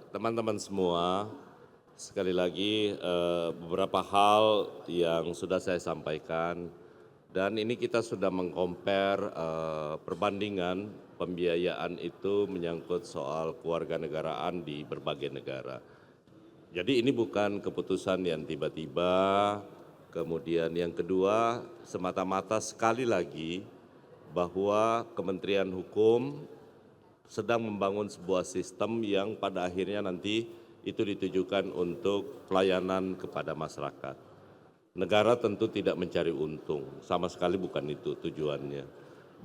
teman-teman semua, sekali lagi beberapa hal yang sudah saya sampaikan dan ini kita sudah mengcompare perbandingan pembiayaan itu menyangkut soal kewarganegaraan di berbagai negara. Jadi ini bukan keputusan yang tiba-tiba, kemudian yang kedua semata-mata sekali lagi bahwa Kementerian Hukum sedang membangun sebuah sistem yang pada akhirnya nanti itu ditujukan untuk pelayanan kepada masyarakat. Negara tentu tidak mencari untung, sama sekali bukan itu tujuannya.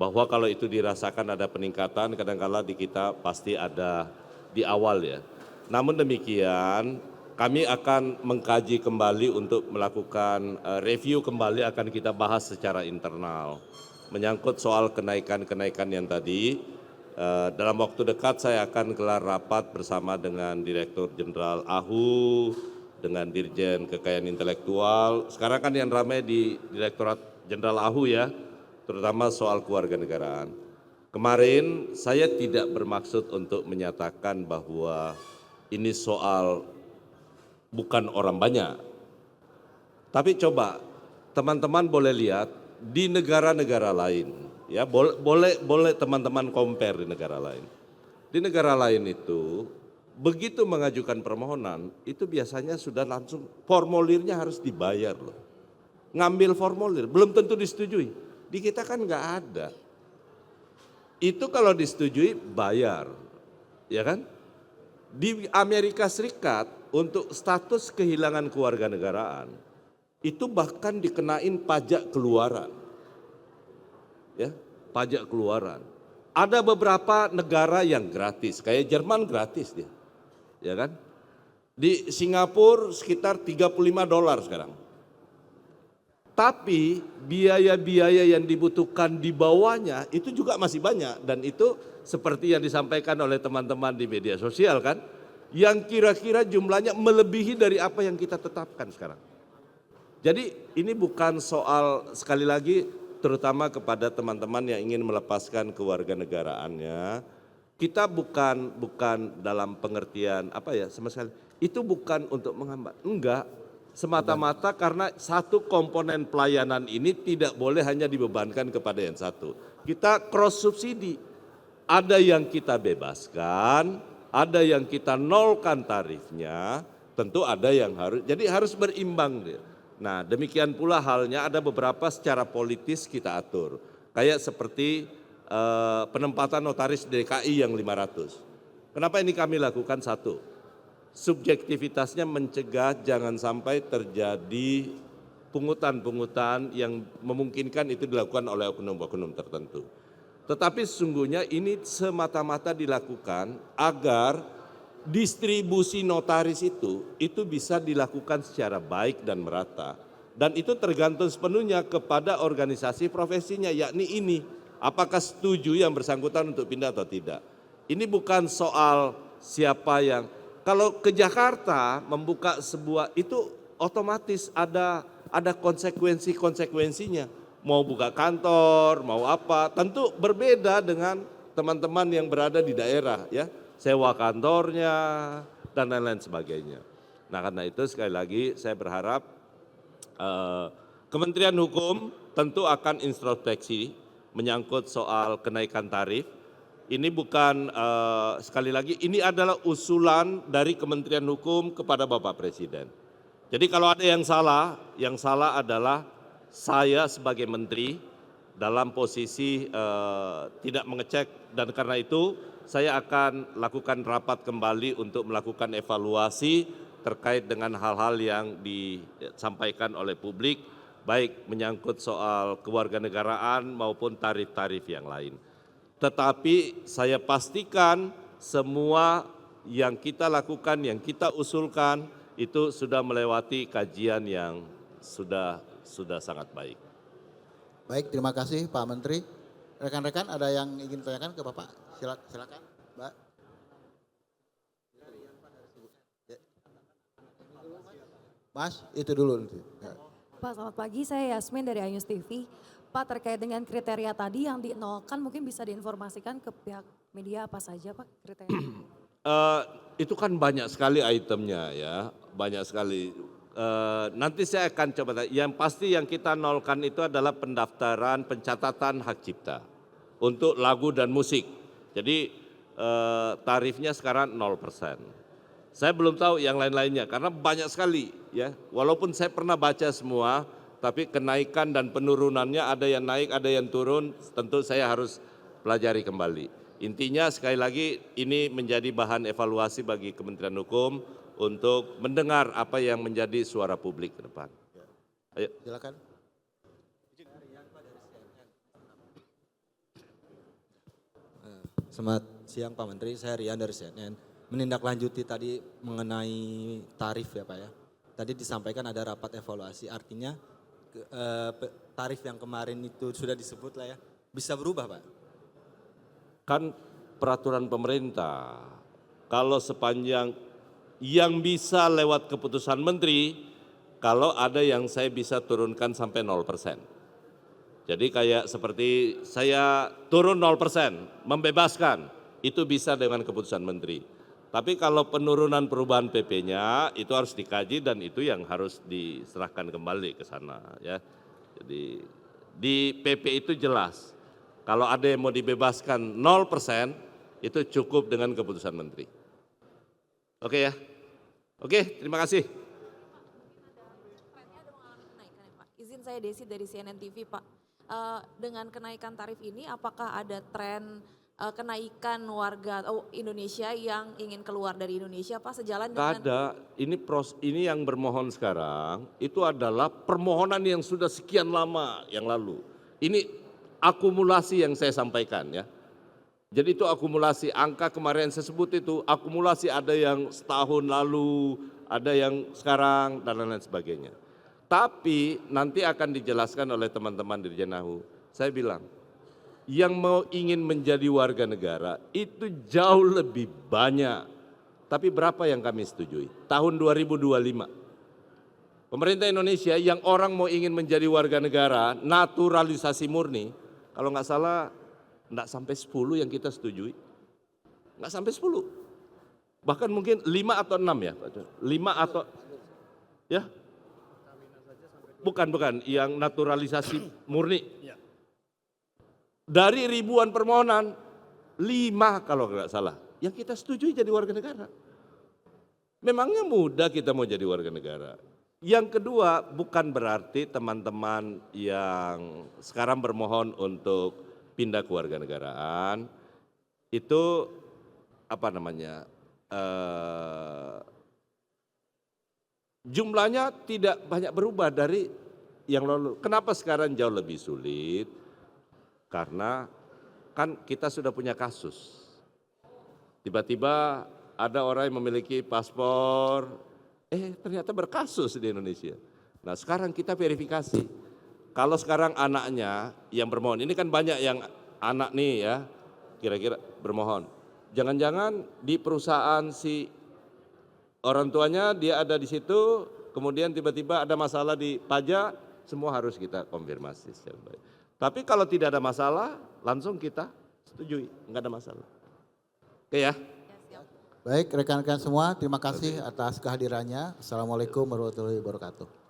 Bahwa kalau itu dirasakan ada peningkatan, kadang-kala di kita pasti ada di awal ya. Namun demikian, kami akan mengkaji kembali untuk melakukan review kembali, akan kita bahas secara internal. Menyangkut soal kenaikan-kenaikan yang tadi, dalam waktu dekat saya akan gelar rapat bersama dengan Direktur Jenderal AHU, dengan Dirjen Kekayaan Intelektual. Sekarang kan yang ramai di Direktorat Jenderal AHU ya, terutama soal kewarganegaraan. Kemarin saya tidak bermaksud untuk menyatakan bahwa ini soal bukan orang banyak. Tapi coba teman-teman boleh lihat di negara-negara lain, ya boleh teman-teman compare di negara lain. Di negara lain itu begitu mengajukan permohonan itu biasanya sudah langsung formulirnya harus dibayar loh. Ngambil formulir belum tentu disetujui. Di kita kan nggak ada. Itu kalau disetujui bayar, ya kan? Di Amerika Serikat untuk status kehilangan kewarganegaraan itu bahkan dikenain pajak keluaran. Ya, pajak keluaran. Ada beberapa negara yang gratis, kayak Jerman gratis dia. Ya kan? Di Singapura sekitar $35 sekarang. Tapi biaya-biaya yang dibutuhkan di bawahnya itu juga masih banyak dan itu seperti yang disampaikan oleh teman-teman di media sosial kan, yang kira-kira jumlahnya melebihi dari apa yang kita tetapkan sekarang. Jadi ini bukan soal, sekali lagi terutama kepada teman-teman yang ingin melepaskan kewarganegaraannya, kita bukan dalam pengertian apa ya sama sekali, itu bukan untuk menghambat, enggak, semata-mata karena satu komponen pelayanan ini tidak boleh hanya dibebankan kepada yang satu. Kita cross subsidi, ada yang kita bebaskan, ada yang kita nolkan tarifnya, tentu ada yang harus, jadi harus berimbang dia. Nah demikian pula halnya ada beberapa secara politis kita atur, kayak seperti penempatan notaris DKI yang 500. Kenapa ini kami lakukan? Satu, subjektivitasnya mencegah jangan sampai terjadi pungutan-pungutan yang memungkinkan itu dilakukan oleh oknum-oknum tertentu. Tetapi sesungguhnya ini semata-mata dilakukan agar distribusi notaris itu bisa dilakukan secara baik dan merata. Dan itu tergantung sepenuhnya kepada organisasi profesinya, yakni ini. Apakah setuju yang bersangkutan untuk pindah atau tidak. Ini bukan soal siapa yang, kalau ke Jakarta membuka sebuah, itu otomatis ada konsekuensinya. Mau buka kantor, mau apa, tentu berbeda dengan teman-teman yang berada di daerah ya. Sewa kantornya dan lain-lain sebagainya. Nah karena itu sekali lagi saya berharap Kementerian Hukum tentu akan introspeksi menyangkut soal kenaikan tarif. Ini bukan sekali lagi ini adalah usulan dari Kementerian Hukum kepada Bapak Presiden. Jadi kalau ada yang salah adalah saya sebagai menteri dalam posisi tidak mengecek, dan karena itu saya akan lakukan rapat kembali untuk melakukan evaluasi terkait dengan hal-hal yang disampaikan oleh publik, baik menyangkut soal kewarganegaraan maupun tarif-tarif yang lain. Tetapi saya pastikan semua yang kita lakukan, yang kita usulkan itu sudah melewati kajian yang sudah sangat baik. Baik, terima kasih Pak Menteri. Rekan-rekan ada yang ingin tanyakan ke Bapak? Silakan, Mbak. Mas, itu dulu nanti. Pak, selamat pagi. Saya Yasmin dari Ayus TV. Pak, terkait dengan kriteria tadi yang dinolkan, mungkin bisa diinformasikan ke pihak media apa saja Pak kriteria? Eh, itu kan banyak sekali itemnya ya, banyak sekali. Nanti saya akan coba, yang pasti yang kita nolkan itu adalah pendaftaran pencatatan hak cipta untuk lagu dan musik. Jadi tarifnya sekarang 0%. Saya belum tahu yang lain-lainnya karena banyak sekali ya. Walaupun saya pernah baca semua, tapi kenaikan dan penurunannya ada yang naik, ada yang turun, tentu saya harus pelajari kembali. Intinya sekali lagi ini menjadi bahan evaluasi bagi Kementerian Hukum untuk mendengar apa yang menjadi suara publik ke depan. Ayo. Silakan. Selamat siang Pak Menteri, saya Rian dari CNN. Menindaklanjuti tadi mengenai tarif ya Pak ya. Tadi disampaikan ada rapat evaluasi, artinya tarif yang kemarin itu sudah disebut lah ya, bisa berubah Pak? Kan peraturan pemerintah, kalau sepanjang yang bisa lewat keputusan menteri, kalau ada yang saya bisa turunkan sampai 0%. Jadi kayak seperti saya turun 0%, membebaskan, itu bisa dengan keputusan menteri. Tapi kalau penurunan perubahan PP-nya itu harus dikaji dan itu yang harus diserahkan kembali ke sana ya. Jadi di PP itu jelas, kalau ada yang mau dibebaskan 0% itu cukup dengan keputusan menteri. Oke ya? Oke, terima kasih. Trennya ada mengalami kenaikan ya Pak. Izin saya Desi dari CNN TV Pak. Dengan kenaikan tarif ini apakah ada tren kenaikan warga Indonesia yang ingin keluar dari Indonesia Pak sejalan dengan... Nggak ada, ini yang bermohon sekarang itu adalah permohonan yang sudah sekian lama yang lalu. Ini akumulasi yang saya sampaikan ya. Jadi itu akumulasi, angka kemarin saya sebut itu akumulasi, ada yang setahun lalu, ada yang sekarang dan lain-lain sebagainya. Tapi nanti akan dijelaskan oleh teman-teman di Jenahu. Saya bilang, yang mau ingin menjadi warga negara itu jauh lebih banyak. Tapi berapa yang kami setujui? Tahun 2025. Pemerintah Indonesia yang orang mau ingin menjadi warga negara, naturalisasi murni, kalau nggak salah nggak sampai 10 yang kita setujui. Nggak sampai 10. Bahkan mungkin 5 atau 6 ya. 5 atau, ya. Bukan, yang naturalisasi murni. Dari ribuan permohonan, 5 kalau nggak salah, yang kita setujui jadi warga negara. Memangnya mudah kita mau jadi warga negara. Yang kedua, bukan berarti teman-teman yang sekarang bermohon untuk pindah ke warga negaraan, itu apa namanya, jumlahnya tidak banyak berubah dari yang lalu. Kenapa sekarang jauh lebih sulit? Karena kan kita sudah punya kasus. Tiba-tiba ada orang yang memiliki paspor, ternyata berkasus di Indonesia. Nah sekarang kita verifikasi. Kalau sekarang anaknya yang bermohon, ini kan banyak yang anak nih ya, kira-kira bermohon. Jangan-jangan di perusahaan si orang tuanya dia ada di situ, kemudian tiba-tiba ada masalah di pajak, semua harus kita konfirmasi secara baik. Tapi kalau tidak ada masalah, langsung kita setujui, enggak ada masalah. Oke ya. Baik rekan-rekan semua, terima kasih atas kehadirannya. Assalamualaikum warahmatullahi wabarakatuh.